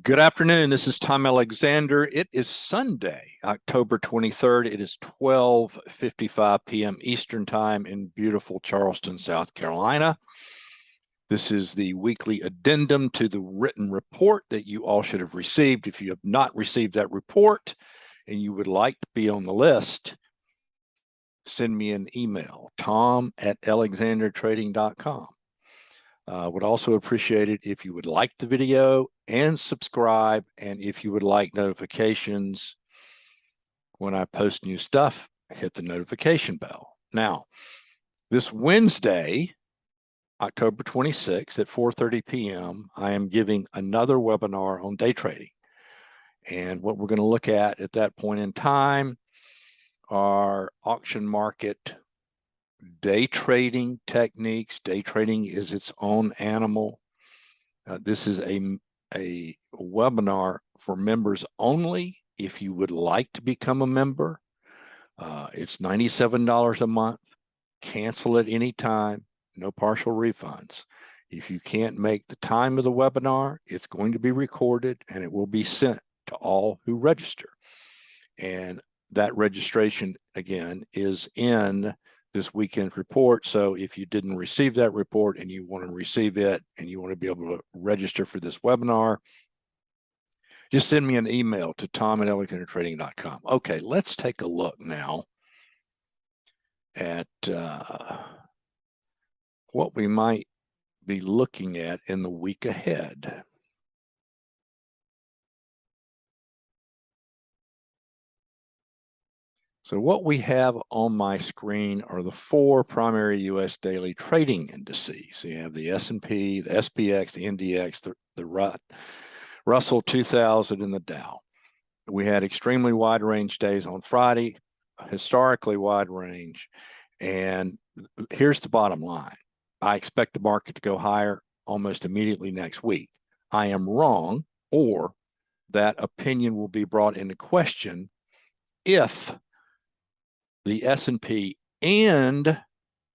Good afternoon. This is Tom Alexander. It is Sunday, October 23rd. It is 12:55 p.m. Eastern Time in beautiful Charleston, South Carolina. This is the weekly addendum to the written report that you all should have received. If you have not received that report and you would like to be on the list, send me an email, tom@alexandertrading.com. Would also appreciate it if you would like the video and subscribe, and if you would like notifications when I post new stuff, hit the notification bell. Now, this Wednesday, October 26th at 4:30 p.m., I am giving another webinar on day trading. And what we're going to look at that point in time are auction market day trading techniques. Day trading is its own animal. This is a webinar for members only. If you would like to become a member, it's $97 a month. Cancel at any time, no partial refunds. If you can't make the time of the webinar, it's going to be recorded and it will be sent to all who register. And that registration, again, is in this weekend report. So if you didn't receive that report and you want to receive it and you want to be able to register for this webinar, just send me an email to tom@alexandertrading.com. Okay, let's take a look now at what we might be looking at in the week ahead. So what we have on my screen are the four primary U.S. daily trading indices. So you have the S&P, the SPX, the NDX, the Russell 2000, and the Dow. We had extremely wide range days on Friday, historically wide range. And here's the bottom line. I expect the market to go higher almost immediately next week. I am wrong, or that opinion will be brought into question if the S&P and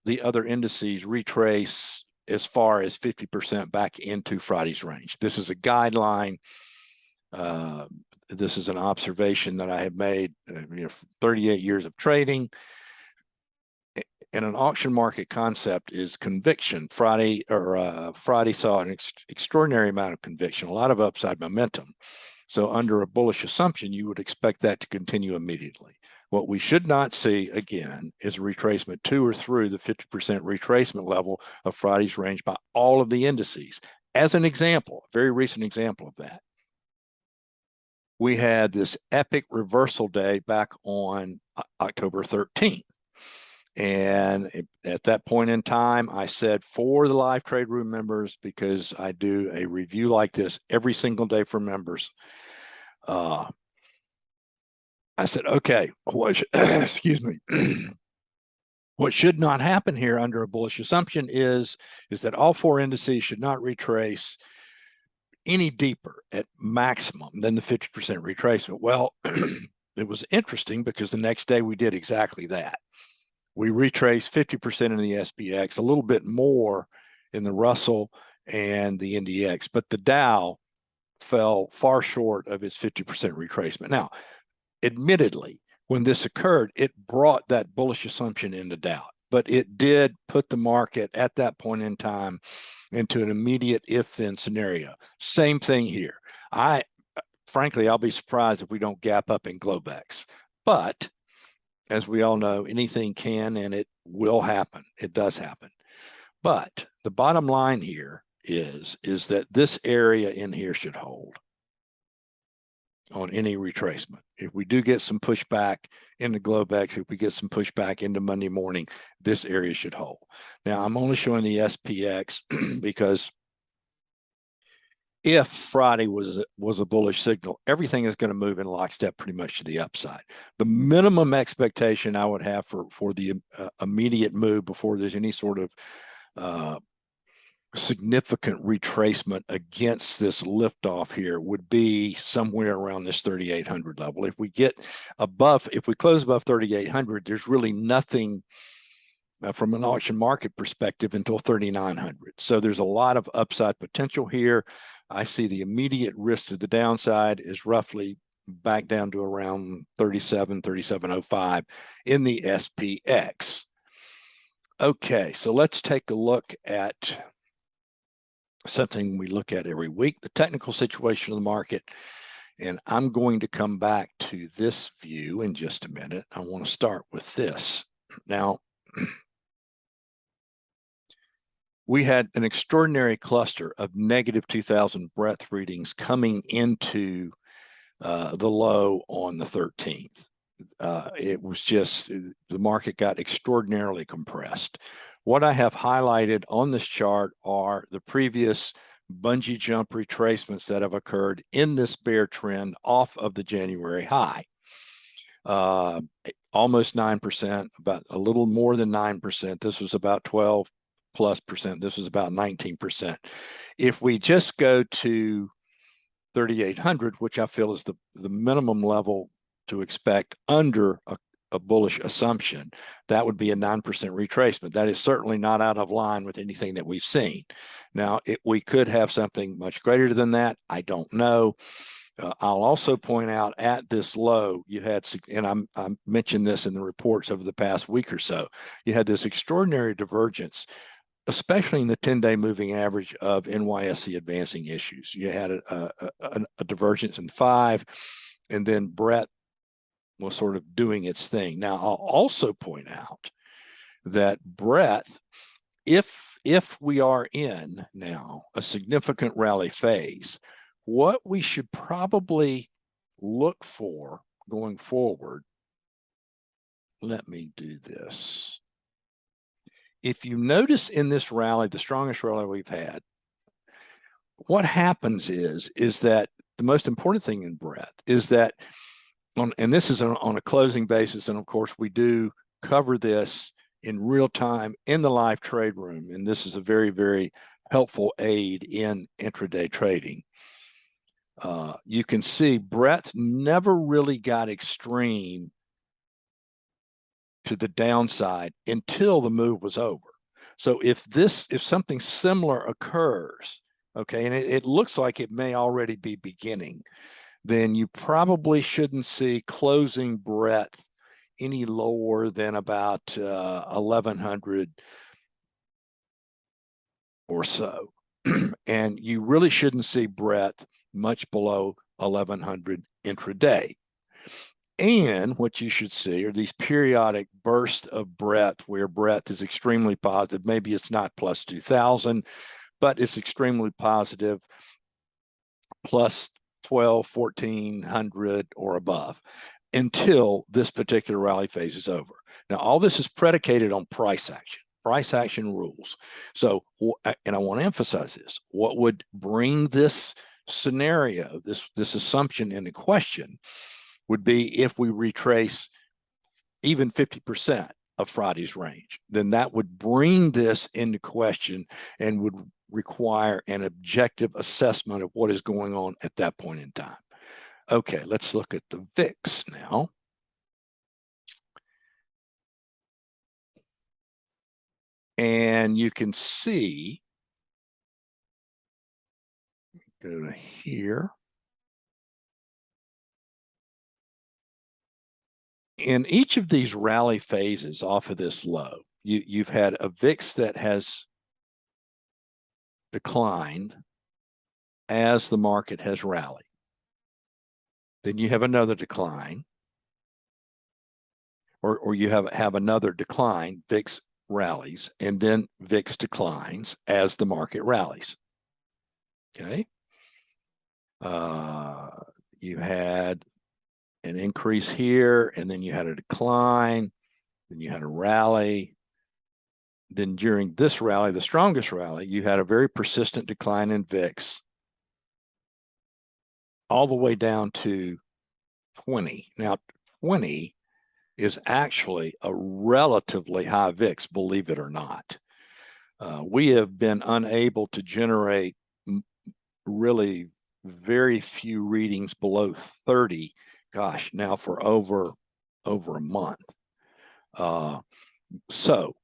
the other indices retrace as far as 50% back into Friday's range. This is a guideline. This is an observation that I have made, 38 years of trading. And an auction market concept is conviction. Friday saw an extraordinary amount of conviction, a lot of upside momentum. So under a bullish assumption, you would expect that to continue immediately. What we should not see, again, is a retracement to or through the 50% retracement level of Friday's range by all of the indices. As an example, a very recent example of that, we had this epic reversal day back on October 13th. And at that point in time, I said for the live trade room members, because I do a review like this every single day for members, I said, okay, excuse me. What should not happen here under a bullish assumption is that all four indices should not retrace any deeper at maximum than the 50% retracement. Well, it was interesting because the next day we did exactly that. We retraced 50% in the SPX, a little bit more in the Russell and the NDX, but the Dow fell far short of its 50% retracement. Now, admittedly, when this occurred, it brought that bullish assumption into doubt, but it did put the market at that point in time into an immediate if-then scenario. Same thing here. Frankly, I'll be surprised if we don't gap up in Globex, but as we all know, anything can and it will happen. It does happen. But the bottom line here is that this area in here should hold on any retracement. If we do get some pushback in the Globex, if we get some pushback into Monday morning, this area should hold. Now, I'm only showing the SPX because if Friday was a bullish signal, everything is going to move in lockstep pretty much to the upside. The minimum expectation I would have for the immediate move before there's any sort of significant retracement against this liftoff here would be somewhere around this 3,800 level. If we close above 3,800, there's really nothing from an auction market perspective until 3,900. So there's a lot of upside potential here. I see the immediate risk to the downside is roughly back down to around 37.05 in the SPX. Okay, so let's take a look at something we look at every week, the technical situation of the market. And I'm going to come back to this view in just a minute. I want to start with this. Now, we had an extraordinary cluster of negative 2,000 breadth readings coming into the low on the 13th. It was just, the market got extraordinarily compressed. What I have highlighted on this chart are the previous bungee jump retracements that have occurred in this bear trend off of the January high. Almost 9%, about a little more than 9%. This was about 12 plus percent. This was about 19%. If we just go to 3,800, which I feel is the minimum level to expect under a bullish assumption, that would be a 9% retracement. That is certainly not out of line with anything that we've seen. Now, we could have something much greater than that. I don't know. I'll also point out at this low, you had, and I mentioned this in the reports over the past week or so, you had this extraordinary divergence, especially in the 10-day moving average of NYSE advancing issues. You had a divergence in 5, and then breadth was sort of doing its thing. Now, I'll also point out that breadth, if we are in now a significant rally phase, what we should probably look for going forward, let me do this. If you notice in this rally, the strongest rally we've had, what happens is that the most important thing in breadth is that, and this is on a closing basis, and of course we do cover this in real time in the live trade room, and this is a very, very helpful aid in intraday trading. You can see breadth never really got extreme to the downside until the move was over. So if something similar occurs, okay, and it looks like it may already be beginning, then you probably shouldn't see closing breadth any lower than about 1,100 or so. And you really shouldn't see breadth much below 1,100 intraday. And what you should see are these periodic bursts of breadth where breadth is extremely positive. Maybe it's not plus 2,000, but it's extremely positive, plus 12, 1,400 or above, until this particular rally phase is over. Now, all this is predicated on price action rules. So, and I want to emphasize this, what would bring this scenario, this assumption into question would be if we retrace even 50% of Friday's range, then that would bring this into question and would require an objective assessment of what is going on at that point in time. Okay, let's look at the VIX now. And you can see, go to here. In each of these rally phases off of this low, you've had a VIX that has declined as the market has rallied. Then you have another decline, or you have another decline, VIX rallies, and then VIX declines as the market rallies. Okay. You had an increase here, and then you had a decline, then you had a rally. Then during this rally, the strongest rally, you had a very persistent decline in VIX all the way down to 20. Now, 20 is actually a relatively high VIX, believe it or not. We have been unable to generate really very few readings below 30, gosh, now for over a month. So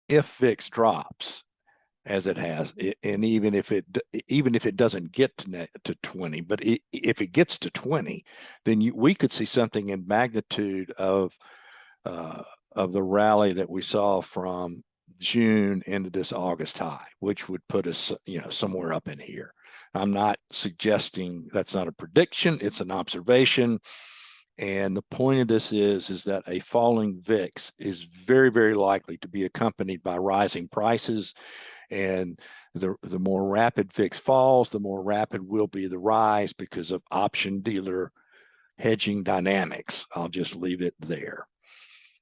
if VIX drops as it has, and even if it doesn't get to 20, but if it gets to 20, then we could see something in magnitude of the rally that we saw from June into this August high, which would put us, somewhere up in here. I'm not suggesting, that's not a prediction, it's an observation. And the point of this is that a falling VIX is very, very likely to be accompanied by rising prices. And the more rapid VIX falls, the more rapid will be the rise because of option dealer hedging dynamics. I'll just leave it there.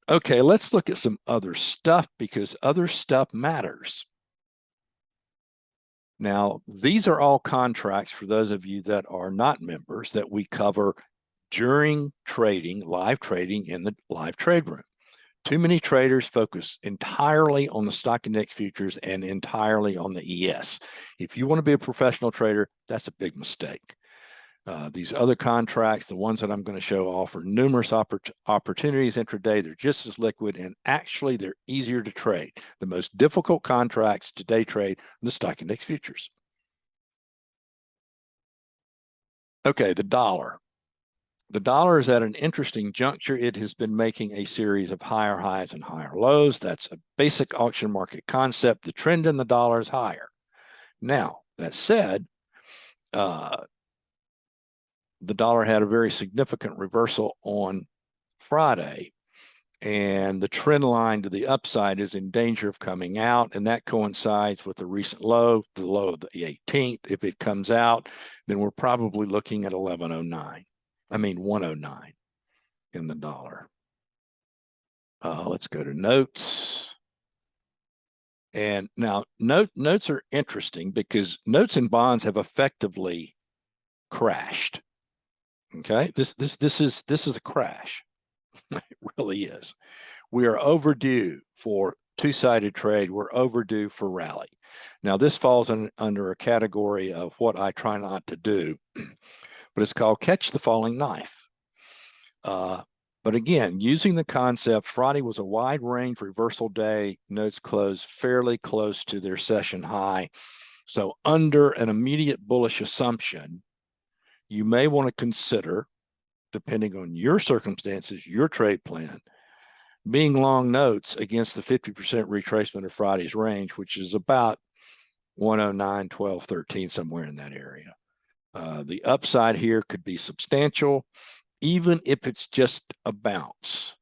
Okay, let's look at some other stuff because other stuff matters. Now, these are all contracts for those of you that are not members that we cover during trading, live trading in the live trade room. Too many traders focus entirely on the stock index futures and entirely on the ES. If you want to be a professional trader, that's a big mistake. These other contracts, the ones that I'm going to show, offer numerous opportunities intraday. They're just as liquid, and actually they're easier to trade. The most difficult contracts to day trade are the stock index futures. Okay, the dollar. The dollar is at an interesting juncture. It has been making a series of higher highs and higher lows. That's a basic auction market concept. The trend in the dollar is higher. Now, that said, the dollar had a very significant reversal on Friday, and the trend line to the upside is in danger of coming out, and that coincides with the recent low, the low of the 18th. If it comes out, then we're probably looking at 109 in the dollar. Let's go to notes. And now notes are interesting because notes and bonds have effectively crashed. Okay, this is a crash. It really is. We are overdue for two-sided trade. We're overdue for rally. Now, this falls under a category of what I try not to do, but it's called catch the falling knife. But again, using the concept, Friday was a wide range reversal day. Notes closed fairly close to their session high. So under an immediate bullish assumption, you may want to consider, depending on your circumstances, your trade plan, being long notes against the 50% retracement of Friday's range, which is about 109, 12, 13, somewhere in that area. The upside here could be substantial, even if it's just a bounce.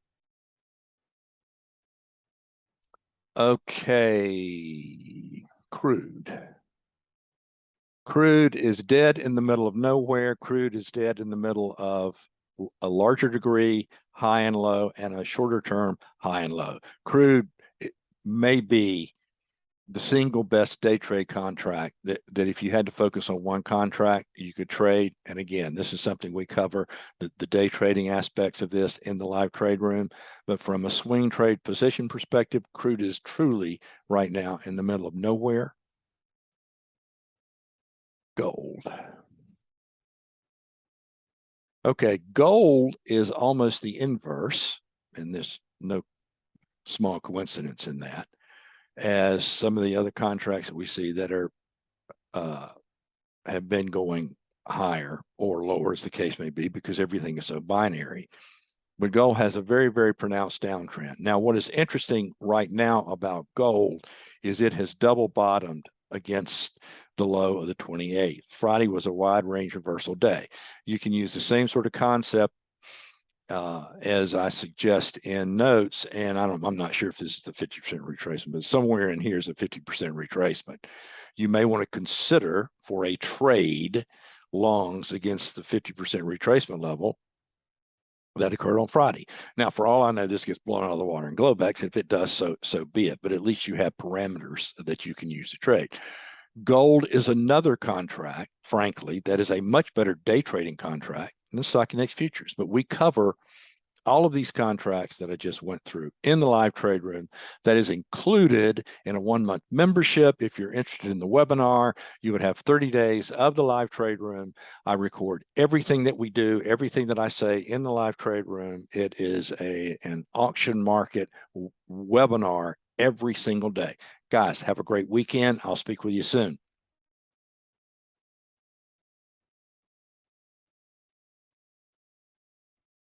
Okay, crude. Crude is dead in the middle of nowhere. Crude is dead in the middle of a larger degree, high and low, and a shorter term, high and low. Crude may be the single best day trade contract that if you had to focus on one contract, you could trade. And again, this is something we cover, the day trading aspects of this in the live trade room. But from a swing trade position perspective, crude is truly right now in the middle of nowhere. Gold. Okay, gold is almost the inverse, and there's no small coincidence in that, as some of the other contracts that we see that are have been going higher or lower, as the case may be, because everything is so binary. But gold has a very, very pronounced downtrend. Now, what is interesting right now about gold is it has double bottomed against the low of the 28th. Friday was a wide range reversal day. You can use the same sort of concept as I suggest in notes, and I'm not sure if this is the 50% retracement, but somewhere in here is a 50% retracement. You may want to consider for a trade longs against the 50% retracement level that occurred on Friday. Now, for all I know, this gets blown out of the water in Globex. If it does, so be it. But at least you have parameters that you can use to trade. Gold is another contract, frankly, that is a much better day trading contract than the stock index futures. But we cover all of these contracts that I just went through in the live trade room. That is included in a 1-month membership. If you're interested in the webinar, you would have 30 days of the live trade room. I record everything that we do, everything that I say in the live trade room. It is an auction market webinar every single day. Guys, have a great weekend. I'll speak with you soon.